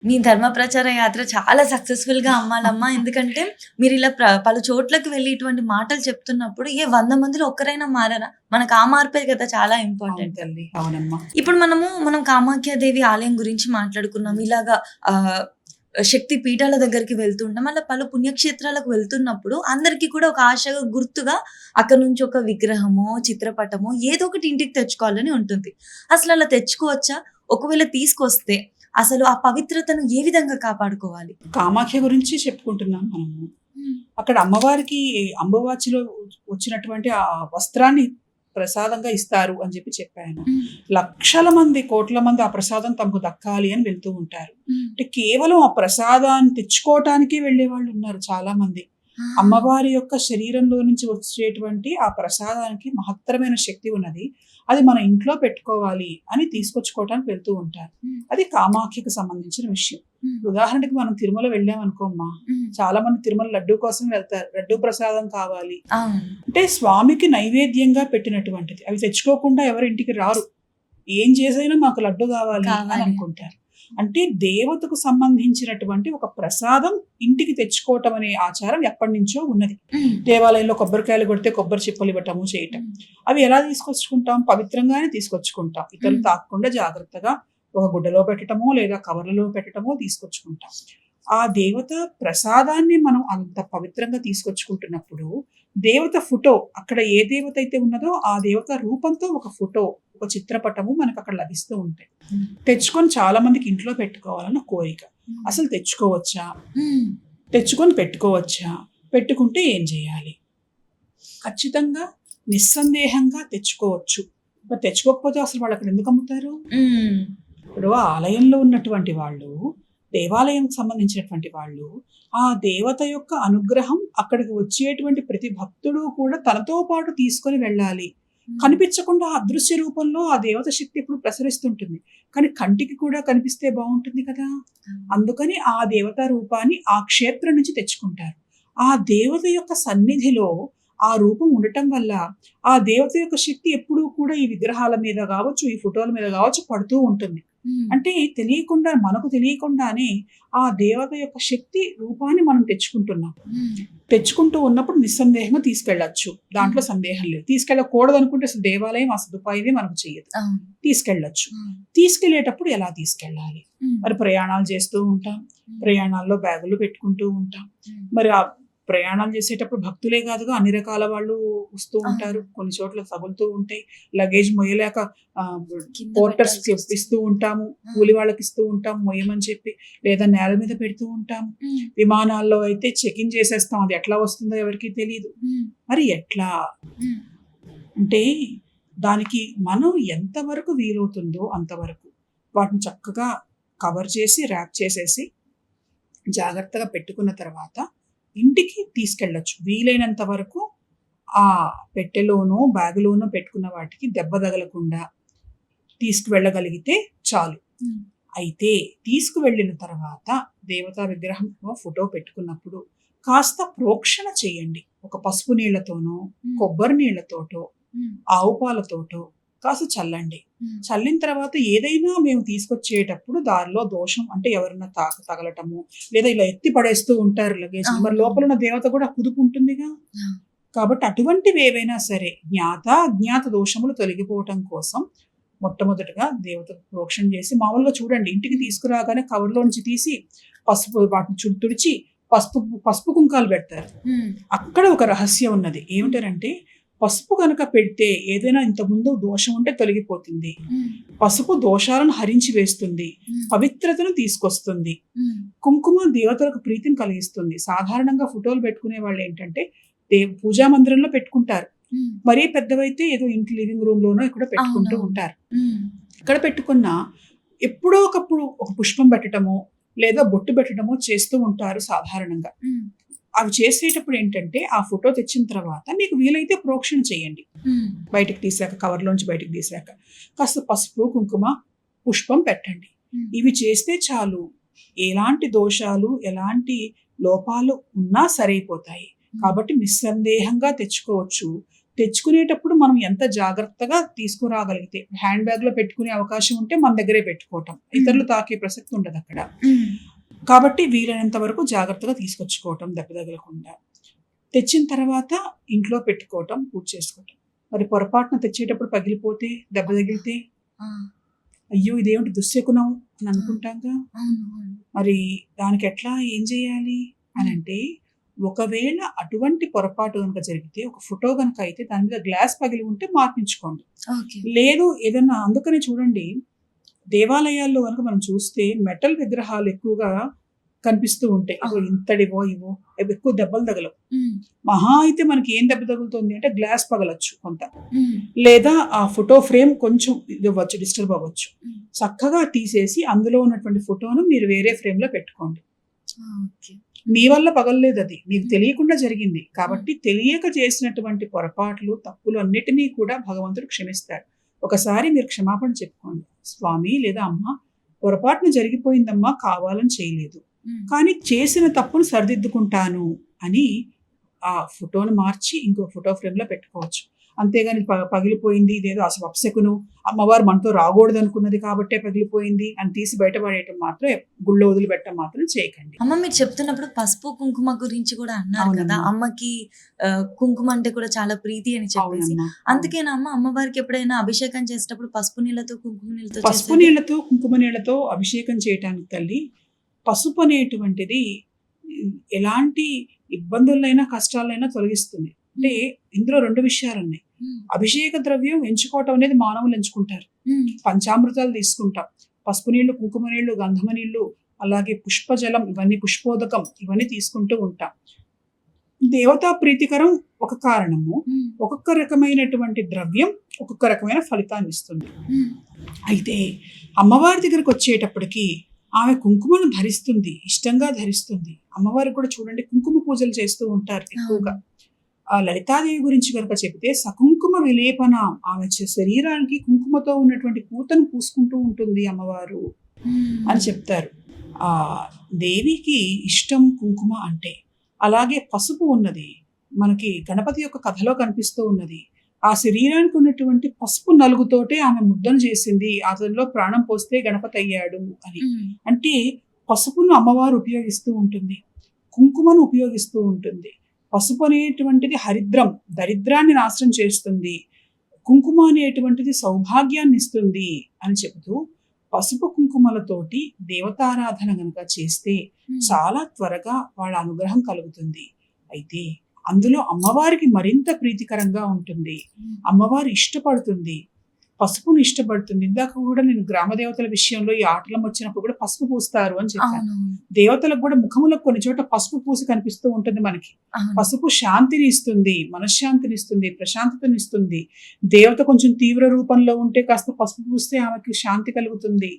మీ ధర్మ ప్రచార యాత్ర చాలా సక్సెస్‌ఫుల్‌గా అమ్మాలమ్మా. ఎందుకంటే మీరిలా పలు చోట్లకి వెళ్లి ఇటువంటి మాటలు చెప్తున్నప్పుడు 100 మందిలో ఒక్కరైనా మారరా? మనకు ఆ మార్పే కదా చాలా అవును ఇంపార్టెంట్. తల్లి. అవునమ్మా. ఇప్పుడు మనం కామాఖ్యాదేవి ఆలయం గురించి మాట్లాడుకున్నాం. ఇలాగా ఆహ్, శక్తి పీఠాల దగ్గరికి వెళ్తూ ఉంటాం. అలా పలు పుణ్యక్షేత్రాలకు వెళ్తున్నప్పుడు అందరికీ కూడా ఒక ఆశగా గుర్తుగా అక్కడి నుంచి ఒక విగ్రహమో, చిత్రపటమో ఏదో ఒకటి ఇంటికి తెచ్చుకోవాలని ఉంటుంది. అసలలా తెచ్చుకోవచ్చా? ఒకవేళ తీసుకొస్తే అసలు ఆ పవిత్రతను ఏ విధంగా కాపాడుకోవాలి? కామాఖ్య గురించి చెప్పుకుంటున్నాం మనము. హ్మ్. అక్కడ అమ్మవారికి అంబువాచిలో వచ్చినటువంటి ఆ వస్త్రాన్ని ప్రసాదంగా ఇస్తారు అని చెప్పాను. హ్మ్. లక్షల మంది, కోట్ల మంది ఆ ప్రసాదం తమకు దక్కాలి అని వెళ్తూ ఉంటారు. హ్మ్. అంటే కేవలం ఆ ప్రసాదాన్ని తెచ్చుకోవటానికే వెళ్ళేవాళ్ళు ఉన్నారు చాలా మంది. ఆ! అమ్మవారి యొక్క శరీరంలో నుంచి వచ్చేటువంటి ఆ ప్రసాదానికి మహత్తరమైన శక్తి ఉన్నది. అది మన ఇంట్లో పెట్టుకోవాలి అని తీసుకొచ్చుకోవటానికి వెళ్తూ ఉంటారు. హ్మ్. అది కామాఖ్యకు సంబంధించిన విషయం. హ్మ్. ఉదాహరణకి మనం తిరుమల వెళ్ళామనుకో అమ్మా, హ్మ్. చాలా మంది తిరుమల లడ్డూ కోసం వెళ్తారు. లడ్డూ ప్రసాదం కావాలి. అవును. అంటే స్వామికి నైవేద్యంగా పెట్టినటువంటిది. అవి తెచ్చుకోకుండా ఎవరు ఇంటికి రారు. ఏం చేసైనా మాకు లడ్డు కావాలి అని కావాలి. అనుకుంటారు. అంటే దేవతకు సంబంధించినటువంటి ఒక ప్రసాదం ఇంటికి తెచ్చుకోవటం అనే ఆచారం ఎప్పటినుంచో ఉన్నది. హ్మ్. దేవాలయంలో కొబ్బరికాయలు కొడితే కొబ్బరి చిప్పలు ఇవ్వటము చేయటం. హ్మ్. అవి ఎలా తీసుకొచ్చుకుంటాం? పవిత్రంగానే తీసుకొచ్చుకుంటాం. ఇతరులు తాకకుండా జాగ్రత్తగా ఒక గుడ్డలో పెట్టటమో లేదా కవర్లలో పెట్టటమో తీసుకొచ్చుకుంటాం. ఆ దేవత ప్రసాదాన్ని మనం అంత పవిత్రంగా తీసుకొచ్చుకుంటున్నప్పుడు దేవత ఫోటో, అక్కడ ఏ దేవత అయితే ఉన్నదో ఆ దేవత రూపంతో ఒక ఫోటో, ఒక చిత్రపటము మనకు అక్కడ లభిస్తూ ఉంటాయి. హ్మ్. తెచ్చుకొని చాలా మందికి ఇంట్లో పెట్టుకోవాలన్న కోరిక. హ్మ్. అసలు తెచ్చుకోవచ్చా? హ్మ్. తెచ్చుకొని పెట్టుకోవచ్చా? పెట్టుకుంటే ఏం చేయాలి? ఖచ్చితంగా నిస్సందేహంగా తెచ్చుకోవచ్చు. మరి తెచ్చుకోకపోతే అసలు వాళ్ళు అక్కడ ఎందుకు అమ్ముతారు? హ్మ్. ఇప్పుడు ఆ ఆలయంలో ఉన్నటువంటి వాళ్ళు, దేవాలయంకి సంబంధించినటువంటి వాళ్ళు, ఆ దేవత యొక్క అనుగ్రహం అక్కడికి వచ్చేటువంటి ప్రతి భక్తుడు కూడా తనతో పాటు తీసుకొని వెళ్ళాలి. కనిపించకుండా అదృశ్య రూపంలో ఆ దేవత శక్తి ఎప్పుడు ప్రసరిస్తుంటుంది. కానీ కంటికి కూడా కనిపిస్తే బావుంటుంది కదా! అందుకని ఆ దేవతా రూపాన్ని ఆ క్షేత్రం నుంచి తెచ్చుకుంటారు. ఆ దేవత యొక్క సన్నిధిలో ఆ రూపం ఉండటం వల్ల, ఆ దేవత యొక్క శక్తి ఎప్పుడూ కూడా ఈ విగ్రహాల మీద గావచ్చు, ఈ ఫోటోల మీద గావచ్చు పడుతూ ఉంటుంది. హ్మ్. అంటే తెలియకుండా, మనకు తెలియకుండానే ఆ దేవత యొక్క శక్తి రూపాన్ని మనం తెచ్చుకుంటున్నాం. హ్మ్. తెచ్చుకుంటూ ఉన్నప్పుడు నిస్సందేహంగా తీసుకెళ్ళొచ్చు. దాంట్లో సందేహం లేదు. తీసుకెళ్ళకూడదనుకుంటే అసలు దేవాలయం ఆ సదుపాయమే మనకు చెయ్యదు. అవును. తీసుకెళ్ళొచ్చు. హ్మ్. తీసుకెళ్ళేటప్పుడు ఎలా తీసుకెళ్ళాలి? హ్మ్. మరి ప్రయాణాలు చేస్తూ ఉంటాం. ప్రయాణాల్లో బ్యాగులు పెట్టుకుంటూ ఉంటాం. హ్మ్. మరి ఆ ప్రయాణాలు చేసేటప్పుడు భక్తులే కాదుగా అన్ని రకాల వాళ్ళు వస్తూ ఉంటారు. అవును. కొన్ని చోట్ల తగులుతూ ఉంటాయి. లగేజ్ మొయ్యలేక ఆహ్, కింద పోర్టర్స్‌కి పెట్టాల్సొస్తుంది. ఇస్తూ ఉంటాము. ఆ! కూలి వాళ్ళకిస్తూ ఉంటాం మొయ్యమని చెప్పి. లేదా నేల మీద పెడుతూ ఉంటాము. హ్మ్. విమానాల్లో అయితే చెక్ ఇన్ చేసేస్తాం. అది ఎట్లా వస్తుందో ఎవరికీ తెలీదు. హ్మ్. మరి ఎట్లా? హ్మ్. అంటే దానికి మనం ఎంతవరకు వీలవుతుందో అంతవరకు వాటిని చక్కగా కవర్ చేసి, ర్యాప్ చేసేసి జాగ్రత్తగా పెట్టుకున్న తర్వాత ఇంటికి తీసుకెళ్ళొచ్చు. వీలైనంత వరకు ఆ పెట్టెలోనో, బ్యాగులోనో పెట్టుకున్న వాటికి దెబ్బ తగలకుండా తీసుకువెళ్ళగలిగితే చాలు. హ్మ్. అయితే తీసుకువెళ్ళిన తర్వాత దేవతా విగ్రహంలో ఫోటో పెట్టుకున్నప్పుడు కాస్త ప్రోక్షణ చేయండి. ఒక పసుపు నీళ్లతోనో, హ్మ్. కొబ్బరి నీళ్లతోటో, హ్మ్. ఆవు పాలతోటో కాస్త చల్లండి. హ్మ్. చల్లిన తర్వాత ఏదైనా మేము తీసుకొచ్చేటప్పుడు దారిలో దోషం అంటే ఎవరన్నా తగలటము, లేదా ఇలా ఎత్తి పడేస్తూ ఉంటారు లగేజ్‌ని. మరి అవును. లోపల ఉన్న దేవత కూడా కుదుపు ఉంటుందిగా. ఆ! కాబట్టి అటువంటివి ఏవైనా సరే జ్ఞాత, అజ్ఞాత దోషములు తొలగిపోవటం కోసం మొట్టమొదటగా దేవతకు ప్రోక్షణ చేసి మామూలుగా చూడండి ఇంటికి తీసుకురాగానే కవర్‌లో నుంచి తీసి పసుపు వాటిని తుడిచి పసుపు పసుపు కుంకాలు పెడతారు. హ్మ్. అక్కడ ఒక రహస్యం ఉన్నది. ఏమిటనంటే పసుపు గనక పెడితే ఏదైనా ఇంతకుముందు దోషం ఉంటే తొలగిపోతుంది. హ్మ్. పసుపు దోషాలను హరించి వేస్తుంది. హ్మ్. పవిత్రతను తీసుకొస్తుంది. హ్మ్. కుంకుమ దేవతలకు ప్రీతిని కలిగిస్తుంది. సాధారణంగా ఫోటోలు పెట్టుకునే వాళ్ళేంటంటే పూజా మందిరంలో పెట్టుకుంటారు. హ్మ్. మరీ పెద్దవైతే ఏదో ఇంటి లివింగ్ రూమ్‌లోనో ఎక్కడో పెట్టుకుంటూ అవునవును. ఉంటారు. హ్మ్. ఎక్కడ పెట్టుకున్నా ఎప్పుడో ఒకప్పుడు ఒక పుష్పం పెట్టటమో, లేదా బొట్టు పెట్టడమో చేస్తూ ఉంటారు సాధారణంగా. హ్మ్. అవి చేసేటప్పుడు ఏంటంటే, ఆ ఫోటో తెచ్చిన తర్వాత మీకు వీలైతే ప్రోక్షణ చేయండి. హ్మ్. బయటికి తీసాక, కవర్‌లోంచి బయటికి తీసాక. కాస్త పసుపు, కుంకుమ, పుష్పం పెట్టండి. హ్మ్. ఇవి చేస్తే చాలు. ఎలాంటి దోషాలు, ఎలాంటి లోపాలు ఉన్నా సరైపోతాయి. కాబట్టి నిస్సందేహంగా తెచ్చుకోవచ్చు. తెచ్చుకునేటప్పుడు మనం ఎంత జాగ్రత్తగా తీసుకురాగలిగితే, హ్యాండ్ బ్యాగ్‌లో పెట్టుకునే అవకాశం ఉంటే మన దగ్గరే పెట్టుకోవటం. ఇతరులు తాకే ప్రసక్తి ఉండదక్కడ. కాబట్టి వీలైనంత వరకు జాగ్రత్తగా తీసుకొచ్చుకోవటం దెబ్బ తగలకుండా. తెచ్చిన తర్వాత ఇంట్లో పెట్టుకోవటం, పూజ చేసుకోవటం. మరి పొరపాటున తెచ్చేటప్పుడు పగిలిపోతే, దెబ్బ తగిలితే, అయ్యో! ఇదేమిటి దుశ్శకునం అని అనుకుంటాంగా. మరి దానికి ఎట్లా, ఏం చేయాలి అనంటే, ఒకవేళ అటువంటి పొరపాటు గనుక జరిగితే, ఒక ఫోటో గనుక అయితే దాని మీద గ్లాస్ పగిలి ఉంటే మార్పించుకోండి. లేదు ఏదన్నా, అందుకనే చూడండి దేవాలయాల్లో గనుక మనం చూస్తే మెటల్ విగ్రహాలు ఎక్కువగా కనిపిస్తూ ఉంటాయి. ఇంతడివో ఇవో అవి ఎక్కువ దెబ్బలు తగలవు. మహా అయితే మనకి ఏం దెబ్బ తగులుతుంది అంటే గ్లాస్ పగలొచ్చు కొంత, లేదా ఆ ఫోటో ఫ్రేమ్ కొంచెం ఇది అవ్వచ్చు, డిస్టర్బ్ అవ్వచ్చు. చక్కగా తీసేసి అందులో ఉన్నటువంటి ఫోటోను మీరు వేరే ఫ్రేమ్ లో పెట్టుకోండి. మీ వల్ల పగలలేదు, అది మీకు తెలియకుండా జరిగింది. కాబట్టి తెలియక చేసినటువంటి పొరపాట్లు, తప్పులు అన్నిటినీ కూడా భగవంతుడు క్షమిస్తాడు. ఒకసారి మీరు క్షమాపణ చెప్పుకోండి, స్వామి లేదా అమ్మ పొరపాటున జరిగిపోయిందమ్మా, కావాలని చేయలేదు, కానీ చేసిన తప్పును సరిదిద్దుకుంటాను అని ఆ ఫోటోను మార్చి ఇంకో ఫోటో ఫ్రేమ్ లో పెట్టుకోవచ్చు. అంతేగాని పగిలిపోయింది ఇదేదో అసలు అప్సెకును, అమ్మవారు మనతో రాకూడదు అనుకున్నది కాబట్టే పగిలిపోయింది అని తీసి బయటపడేయటం మాత్రం, గుళ్ళో వదిలిపెట్టడం మాత్రం చేయకండి. అమ్మ మీరు చెప్తున్నప్పుడు పసుపు కుంకుమ గురించి కూడా అన్నారు కదా, అమ్మకి కుంకుమ అంటే కూడా చాలా ప్రీతి అని చెప్పేసి. అందుకేనా అమ్మ అమ్మవారికి ఎప్పుడైనా అభిషేకం చేసేటప్పుడు పసుపు నీళ్ళతో కుంకుమ నీళ్ళతో కుంకుమ నీళ్ళతో అభిషేకం చేయటానికి తల్లి, పసుపు అనేటువంటిది ఎలాంటి ఇబ్బందులైనా కష్టాలైనా తొలగిస్తుంది. అంటే ఇందులో రెండు విషయాలు ఉన్నాయి. అభిషేక ద్రవ్యం ఎంచుకోవటం అనేది మానవులు ఎంచుకుంటారు. పంచామృతాలు తీసుకుంటాం, పసుపు నీళ్లు, కుంకుమ నీళ్లు, గంధమ నీళ్లు, అలాగే పుష్పజలం, ఇవన్నీ పుష్పోదకం, ఇవన్నీ తీసుకుంటూ ఉంటాం. దేవతా ప్రీతికరం ఒక కారణము, ఒక్కొక్క రకమైనటువంటి ద్రవ్యం ఒక్కొక్క రకమైన ఫలితాన్ని ఇస్తుంది. అయితే అమ్మవారి దగ్గరకు వచ్చేటప్పటికి ఆమె కుంకుమను ధరిస్తుంది, ఇష్టంగా ధరిస్తుంది. అమ్మవారికి కూడా చూడండి కుంకుమ పూజలు చేస్తూ ఉంటారు ఎక్కువగా. ఆ లలితాదేవి గురించి కనుక చెబితే సకుంకుమ విలేపన, ఆమె శరీరానికి కుంకుమతో ఉన్నటువంటి పూతను పూసుకుంటూ ఉంటుంది అమ్మవారు అని చెప్తారు. ఆ దేవికి ఇష్టం కుంకుమ అంటే. అలాగే పసుపు ఉన్నది, మనకి గణపతి యొక్క కథలో కనిపిస్తూ ఉన్నది. ఆ శరీరానికి ఉన్నటువంటి పసుపు నలుగుతోటే ఆమె ముద్దను చేసింది, అతనిలో ప్రాణం పోస్తే గణపతి అయ్యాడు అని. అంటే పసుపును అమ్మవారు ఉపయోగిస్తూ ఉంటుంది, కుంకుమను ఉపయోగిస్తూ ఉంటుంది. పసుపు అనేటువంటిది హరిద్రం, దరిద్రాన్ని నాశనం చేస్తుంది. కుంకుమ అనేటువంటిది సౌభాగ్యాన్ని ఇస్తుంది అని చెబుతూ, పసుపు కుంకుమలతోటి దేవతారాధన గనక చేస్తే చాలా త్వరగా వాళ్ళ అనుగ్రహం కలుగుతుంది. అయితే అందులో అమ్మవారికి మరింత ప్రీతికరంగా ఉంటుంది. అమ్మవారు ఇష్టపడుతుంది, పసుపును ఇష్టపడుతుంది. ఇందాక కూడా నేను గ్రామ దేవతల విషయంలో ఈ ఆటలం వచ్చినప్పుడు కూడా పసుపు పూస్తారు అని చెప్పాను. దేవతలకు కూడా ముఖములకు కొన్ని చోట పసుపు పూసి కనిపిస్తూ ఉంటుంది మనకి. పసుపు శాంతిని ఇస్తుంది, మనశ్శాంతిని ఇస్తుంది, ప్రశాంతతని ఇస్తుంది. దేవత కొంచెం తీవ్ర రూపంలో ఉంటే కాస్త పసుపు పూస్తే ఆమెకి శాంతి కలుగుతుంది.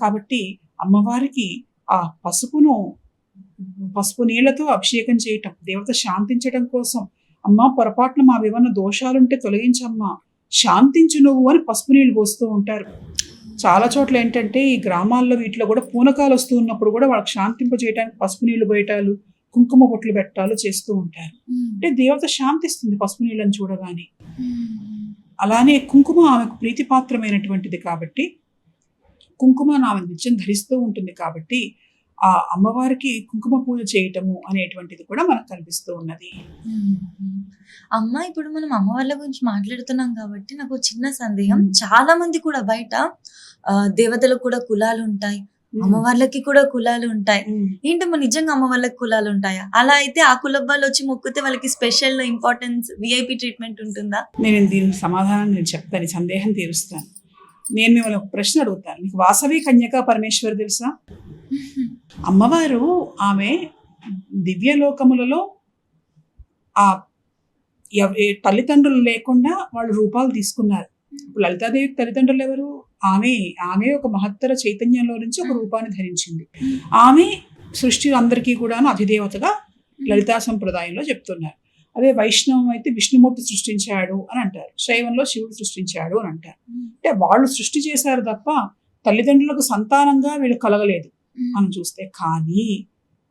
కాబట్టి అమ్మవారికి ఆ పసుపు నీళ్లతో అభిషేకం చేయటం, దేవత శాంతించడం కోసం, అమ్మ పొరపాట్లు మా ఏమన్నా దోషాలుంటే తొలగించమ్మా, శాంతించు నువ్వు అని పసుపు నీళ్ళు పోస్తూ ఉంటారు. చాలా చోట్ల ఏంటంటే ఈ గ్రామాల్లో వీటిలో కూడా పూనకాలు వస్తూ ఉన్నప్పుడు కూడా వాళ్ళకి శాంతింప చేయడానికి పసుపు నీళ్లు బయటాలు, కుంకుమ బొట్లు పెట్టాలు చేస్తూ ఉంటారు. అంటే దేవత శాంతిస్తుంది పసుపు నీళ్ళని చూడగానే. అలానే కుంకుమ ఆమెకు ప్రీతిపాత్రమైనటువంటిది కాబట్టి, కుంకుమను ఆమె నిత్యం ధరిస్తూ ఉంటుంది కాబట్టి ఆ అమ్మవారికి కుంకుమ పూజ చేయటము అనేటువంటిది కూడా మనకు కనిపిస్తూ ఉన్నది. అమ్మ ఇప్పుడు మనం అమ్మవార్ల గురించి మాట్లాడుతున్నాం కాబట్టి నాకు చిన్న సందేహం. చాలా మంది కూడా బయట దేవతలకు కూడా కులాలు ఉంటాయి, అమ్మవార్లకి కూడా కులాలు ఉంటాయి. ఏంటమ్మా నిజంగా అమ్మవార్లకి కులాలు ఉంటాయా? అలా అయితే ఆ కులం వాళ్ళు వచ్చి మొక్కితే వాళ్ళకి స్పెషల్ ఇంపార్టెన్స్, విఐపి ట్రీట్మెంట్ ఉంటుందా? నేను దీనికి సమాధానం నేను చెప్తాను, సందేహం తీరుస్తాను. నేను మిమ్మల్ని ఒక ప్రశ్న అడుగుతాను. మీకు వాసవి కన్యకా పరమేశ్వరి తెలుసా? అమ్మవారు ఆమె దివ్యలోకములలో ఆ తల్లిదండ్రులు లేకుండా వాళ్ళు రూపాలు తీసుకున్నారు. ఇప్పుడు లలితాదేవి తల్లిదండ్రులు ఎవరు? ఆమె ఒక మహత్తర చైతన్యంలో నుంచి ఒక రూపాన్ని ధరించింది. ఆమె సృష్టి అందరికీ కూడాను అధిదేవతగా లలితా సంప్రదాయంలో చెప్తున్నారు. అదే వైష్ణవం అయితే విష్ణుమూర్తి సృష్టించాడు అని అంటారు, శైవంలో శివుడు సృష్టించాడు అని అంటారు. అంటే వాళ్ళు సృష్టి చేశారు తప్ప తల్లిదండ్రులకు సంతానంగా వీళ్ళు కలగలేదు అని చూస్తే. కానీ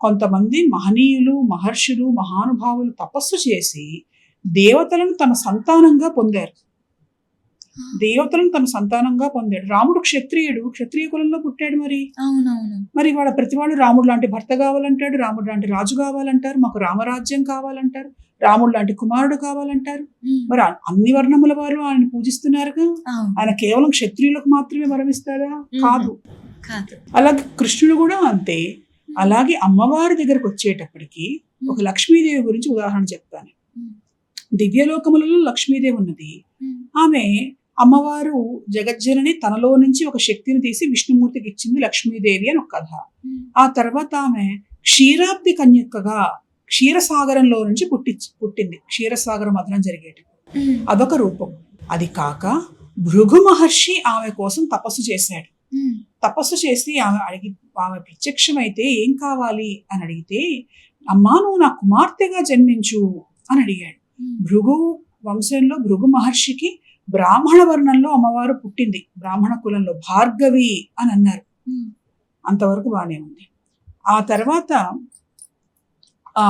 కొంతమంది మహనీయులు, మహర్షులు, మహానుభావులు తపస్సు చేసి దేవతలను తన సంతానంగా పొందారు. దేవతలను తన సంతానంగా పొందాడు. రాముడు క్షత్రియుడు, క్షత్రియ కులంలో పుట్టాడు. మరి వాళ్ళ ప్రతివాడు రాముడు లాంటి భర్త కావాలంటాడు, రాముడు లాంటి రాజు కావాలంటారు, మాకు రామరాజ్యం కావాలంటారు, రాముడు లాంటి కుమారుడు కావాలంటారు. మరి అన్ని వర్ణముల వారు ఆయన పూజిస్తున్నారుగా. ఆయన కేవలం క్షత్రియులకు మాత్రమే వరమిస్తాడా? కాదు. అలాగే కృష్ణుడు కూడా అంతే. అలాగే అమ్మవారి దగ్గరకు వచ్చేటప్పటికి ఒక లక్ష్మీదేవి గురించి ఉదాహరణ చెప్తాను. దివ్యలోకములలో లక్ష్మీదేవి ఉన్నది. ఆమె అమ్మవారు జగజ్జనని తనలో నుంచి ఒక శక్తిని తీసి విష్ణుమూర్తికి ఇచ్చింది లక్ష్మీదేవి అని ఒక కథ. ఆ తర్వాత ఆమె క్షీరాబ్ది కన్యకగా క్షీరసాగరంలో నుంచి పుట్టింది. క్షీరసాగర మథనం జరిగేటప్పుడు అదొక రూపం. అది కాక భృగు మహర్షి ఆమె కోసం తపస్సు చేశాడు. తపస్సు చేసి ఆమె ప్రత్యక్షమైతే ఏం కావాలి అని అడిగితే, అమ్మా నువ్వు నా కుమార్తెగా జన్మించు అని అడిగాడు. భృగు వంశంలో భృగు మహర్షికి బ్రాహ్మణ వర్ణంలో అమ్మవారు పుట్టింది. బ్రాహ్మణ కులంలో భార్గవి అని అన్నారు. అంతవరకు బానే ఉంది. ఆ తర్వాత ఆ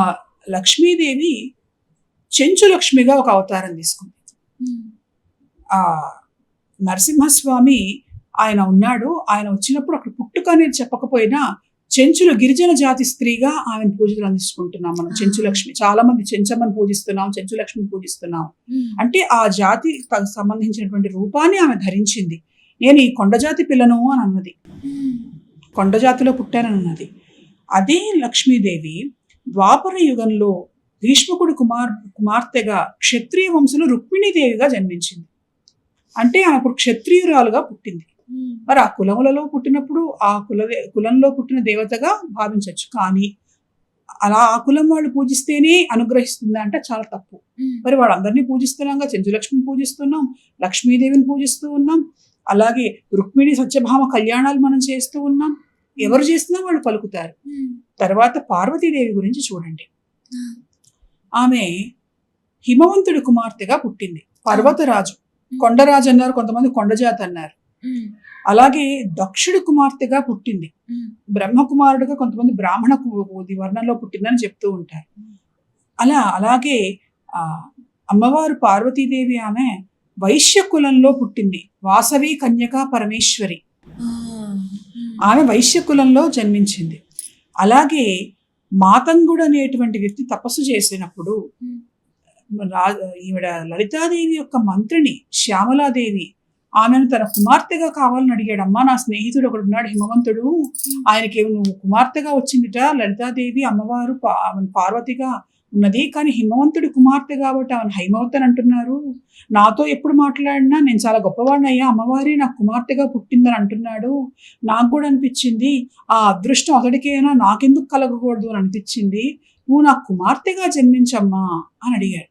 లక్ష్మీదేవి చెంచు లక్ష్మిగా ఒక అవతారం తీసుకుంది. ఆ నరసింహస్వామి ఆయన ఉన్నాడు. ఆయన వచ్చినప్పుడు అక్కడ పుట్టుక అనేది చెప్పకపోయినా చెంచులు గిరిజన జాతి స్త్రీగా ఆమెను పూజలు అందించుకుంటున్నాం మనం. చెంచు లక్ష్మి, చాలా మంది చెంచమ్మని పూజిస్తున్నాం, చెంచు లక్ష్మిని పూజిస్తున్నాం. అంటే ఆ జాతి సంబంధించినటువంటి రూపాన్ని ఆమె ధరించింది. నేను ఈ కొండజాతి పిల్లను అని అన్నది, కొండజాతిలో పుట్టానని అన్నది. అదే లక్ష్మీదేవి ద్వాపర యుగంలో భీష్మకుడి కుమార్తెగా క్షత్రియ వంశంలో రుక్మిణీదేవిగా జన్మించింది. అంటే ఆమె ఇప్పుడు క్షత్రియురాలుగా పుట్టింది. మరి ఆ కులములలో పుట్టినప్పుడు ఆ కులంలో పుట్టిన దేవతగా భావించవచ్చు. కానీ అలా ఆ కులం వాళ్ళు పూజిస్తేనే అనుగ్రహిస్తుందా అంటే చాలా తప్పు. మరి వాళ్ళందరినీ పూజిస్తున్నాంగా, చెంచులక్ష్మిని పూజిస్తున్నాం, లక్ష్మీదేవిని పూజిస్తూ ఉన్నాం, అలాగే రుక్మిణి సత్యభామ కళ్యాణాలు మనం చేస్తూ ఉన్నాం. ఎవరు చేసినా వాళ్ళు పలుకుతారు. తర్వాత పార్వతీదేవి గురించి చూడండి. ఆమె హిమవంతుడి కుమార్తెగా పుట్టింది. పర్వతరాజు, కొండరాజు అన్నారు, కొంతమంది కొండజాతి అన్నారు. అలాగే దక్షుడి కుమార్తెగా పుట్టింది. బ్రహ్మకుమారుడుగా కొంతమంది బ్రాహ్మణ వర్ణంలో పుట్టిందని చెప్తూ ఉంటారు. అలాగే అమ్మవారు పార్వతీదేవి ఆమె వైశ్య కులంలో పుట్టింది. వాసవి కన్యక పరమేశ్వరి, ఆమె వైశ్య కులంలో జన్మించింది. అలాగే మాతంగుడు అనేటువంటి వ్యక్తి తపస్సు చేసినప్పుడు ఈవిడ లలితాదేవి యొక్క మంత్రిని శ్యామలాదేవి ఆమెను తన కుమార్తెగా కావాలని అడిగాడు. అమ్మా నా స్నేహితుడు ఒకడు ఉన్నాడు హిమవంతుడు, ఆయనకి నువ్వు కుమార్తెగా వచ్చిందిట. లలితాదేవి అమ్మవారు ఆమెను పార్వతిగా ఉన్నది, కానీ హిమవంతుడి కుమార్తె కాబట్టి ఆమెను హైమవతి అని అంటున్నారు. నాతో ఎప్పుడు మాట్లాడినా నేను చాలా గొప్పవాడిని అయ్యా, అమ్మవారి నాకు కుమార్తెగా పుట్టిందని అంటున్నాడు. నాకు కూడా అనిపించింది ఆ అదృష్టం అతడికైనా నాకెందుకు కలగకూడదు అని అనిపించింది. నువ్వు నాకు కుమార్తెగా జన్మించమ్మా అని అడిగాడు.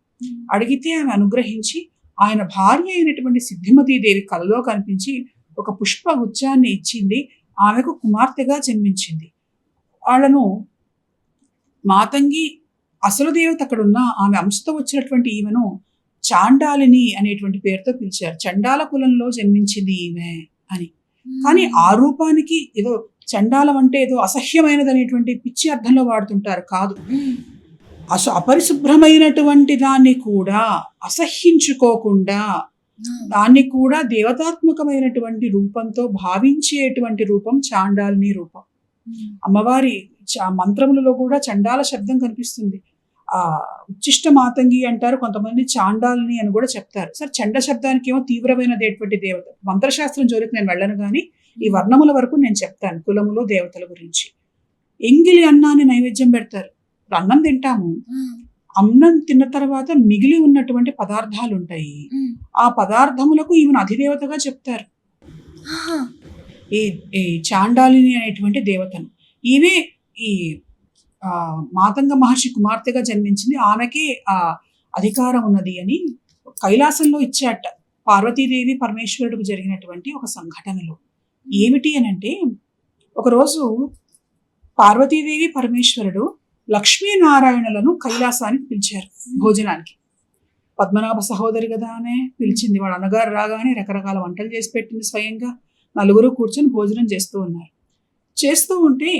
అడిగితే ఆమె అనుగ్రహించి ఆయన భార్య అయినటువంటి సిద్ధిమతీదేవి కలలో కనిపించి ఒక పుష్ప గుచ్చాన్ని ఇచ్చింది. ఆమెకు కుమార్తెగా జన్మించింది. వాళ్ళను మాతంగి అసలు దేవత అక్కడ ఉన్న ఆమె అంశతో వచ్చినటువంటి ఈమెను చాండాలిని అనేటువంటి పేరుతో పిలిచారు. చండాల కులంలో జన్మించింది ఈమె అని. కానీ ఆ రూపానికి ఏదో చండాలం అంటే ఏదో అసహ్యమైనది అనేటువంటి పిచ్చి అర్థంలో వాడుతుంటారు. కాదు, అపరిశుభ్రమైనటువంటి దాన్ని కూడా అసహ్యించుకోకుండా దాన్ని కూడా దేవతాత్మకమైనటువంటి రూపంతో భావించేటువంటి రూపం చాండాలిని రూపం. అమ్మవారి మంత్రములలో కూడా చండాల శబ్దం కనిపిస్తుంది. ఉచ్చిష్ట మాతంగి అంటారు, కొంతమంది చాండాలిని అని కూడా చెప్తారు. సరే, చండ శబ్దానికి ఏమో తీవ్రమైనటువంటి దేవత. మంత్రశాస్త్రం జోలికి నేను వెళ్ళను, కానీ ఈ వర్ణముల వరకు నేను చెప్తాను కులములో దేవతల గురించి. ఎంగిలి అన్నాన్ని నైవేద్యం పెడతారు. అన్నం తింటాము, అన్నం తిన్న తర్వాత మిగిలి ఉన్నటువంటి పదార్థాలు ఉంటాయి. ఆ పదార్థములకు ఈమెను అధిదేవతగా చెప్తారు, ఈ చాండాలిని అనేటువంటి దేవతను. ఈమె ఈ మాతంగ మహర్షి కుమార్తెగా జన్మించింది. ఆమెకి ఆ అధికారం ఉన్నది అని కైలాసంలో ఇచ్చాట పార్వతీదేవి పరమేశ్వరుడికి జరిగినటువంటి ఒక సంఘటనలో. ఏమిటి అని అంటే, ఒకరోజు పార్వతీదేవి పరమేశ్వరుడు లక్ష్మీనారాయణులను కైలాసానికి పిలిచారు భోజనానికి. పద్మనాభ సహోదరి కదా ఆమె పిలిచింది. వాళ్ళ అన్నగారు రాగానే రకరకాల వంటలు చేసి పెట్టింది స్వయంగా. నలుగురు కూర్చొని భోజనం చేస్తూ ఉన్నారు. చేస్తూ ఉంటే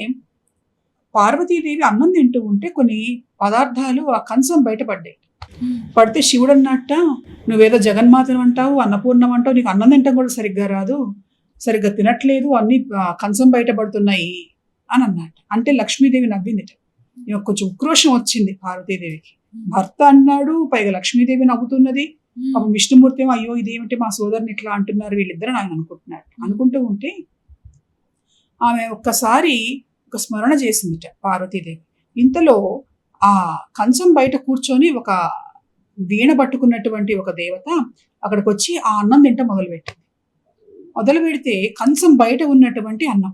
పార్వతీదేవి అన్నం తింటూ ఉంటే కొన్ని పదార్థాలు ఆ కంచం బయటపడ్డాయి. పడితే శివుడు అన్నట్ట, నువ్వేదో జగన్మాతను అంటావు, అన్నపూర్ణం అంటావు, నీకు అన్నం తింటాం కూడా సరిగ్గా రాదు, సరిగ్గా తినట్లేదు, అన్ని కంచం బయటపడుతున్నాయి అని అన్నట్ట. అంటే లక్ష్మీదేవి నవ్విందిట. కొంచెం ఉక్రోషం వచ్చింది పార్వతీదేవికి. భర్త అన్నాడు, పైగా లక్ష్మీదేవి నవ్వుతున్నది. పాపం విష్ణుమూర్తి ఏమో అయ్యో ఇదేమిటి మా సోదరుని ఇట్లా అంటున్నారు వీళ్ళిద్దరు ఆయన అనుకుంటున్నాడు. అనుకుంటూ ఉంటే ఆమె ఒక్కసారి ఒక స్మరణ చేసిందిట పార్వతీదేవి. ఇంతలో ఆ కంచం బయట కూర్చొని ఒక వీణ పట్టుకున్నటువంటి ఒక దేవత అక్కడికి వచ్చి ఆ అన్నం తింట మొదలుపెట్టింది. మొదలు పెడితే కంచం బయట ఉన్నటువంటి అన్నం.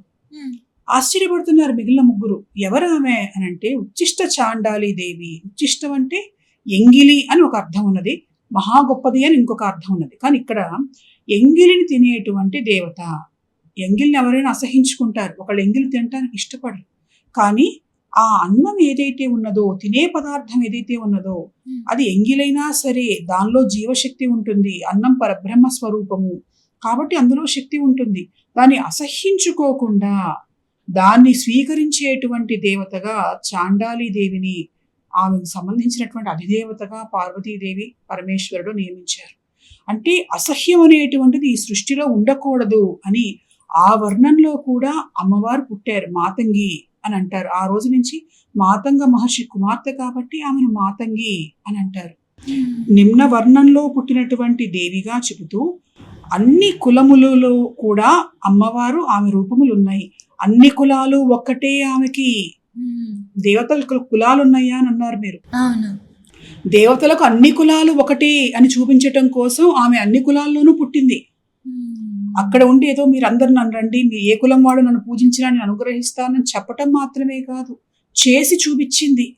ఆశ్చర్యపడుతున్నారు మిగిలిన ముగ్గురు. ఎవరు ఆమె అని అంటే ఉచ్చిష్ట చాండాలి దేవి. ఉచ్చిష్టం అంటే ఎంగిలి అని ఒక అర్థం ఉన్నది, మహా గొప్పది అని ఇంకొక అర్థం ఉన్నది. కానీ ఇక్కడ ఎంగిలిని తినేటువంటి దేవత. ఎంగిలిని ఎవరైనా అసహించుకుంటారు, ఒకళ్ళు ఎంగిలి తినడానికి ఇష్టపడరు. కానీ ఆ అన్నం ఏదైతే ఉన్నదో, తినే పదార్థం ఏదైతే ఉన్నదో, అది ఎంగిలైనా సరే దానిలో జీవశక్తి ఉంటుంది. అన్నం పరబ్రహ్మ స్వరూపము కాబట్టి అందులో శక్తి ఉంటుంది. దాన్ని అసహ్యించుకోకుండా దాన్ని స్వీకరించేటువంటి దేవతగా చాండాలి దేవిని, ఆమెకు సంబంధించినటువంటి అధిదేవతగా పార్వతీదేవి పరమేశ్వరుడు నియమించారు. అంటే అసహ్యం అనేటువంటిది ఈ సృష్టిలో ఉండకూడదు అని ఆ వర్ణంలో కూడా అమ్మవారు పుట్టారు. మాతంగి అని అంటారు. ఆ రోజు నుంచి మాతంగ మహర్షి కుమార్తె కాబట్టి ఆమెను మాతంగి అని అంటారు. నిమ్న వర్ణంలో పుట్టినటువంటి దేవిగా చెబుతూ అన్ని కులములలో కూడా అమ్మవారు ఆమె రూపములు ఉన్నాయి. అన్ని కులాలు ఒక్కటే ఆమెకి. దేవతలకు కులాలు ఉన్నాయా అని అన్నారు మీరు. దేవతలకు అన్ని కులాలు ఒకటే అని చూపించటం కోసం ఆమె అన్ని కులాల్లోనూ పుట్టింది. అక్కడ ఉండి ఏదో మీరు అందరు నన్ను రండి, మీ ఏ కులం వాడు నన్ను పూజించినా నేను అనుగ్రహిస్తానని చెప్పటం మాత్రమే కాదు, చేసి చూపించింది.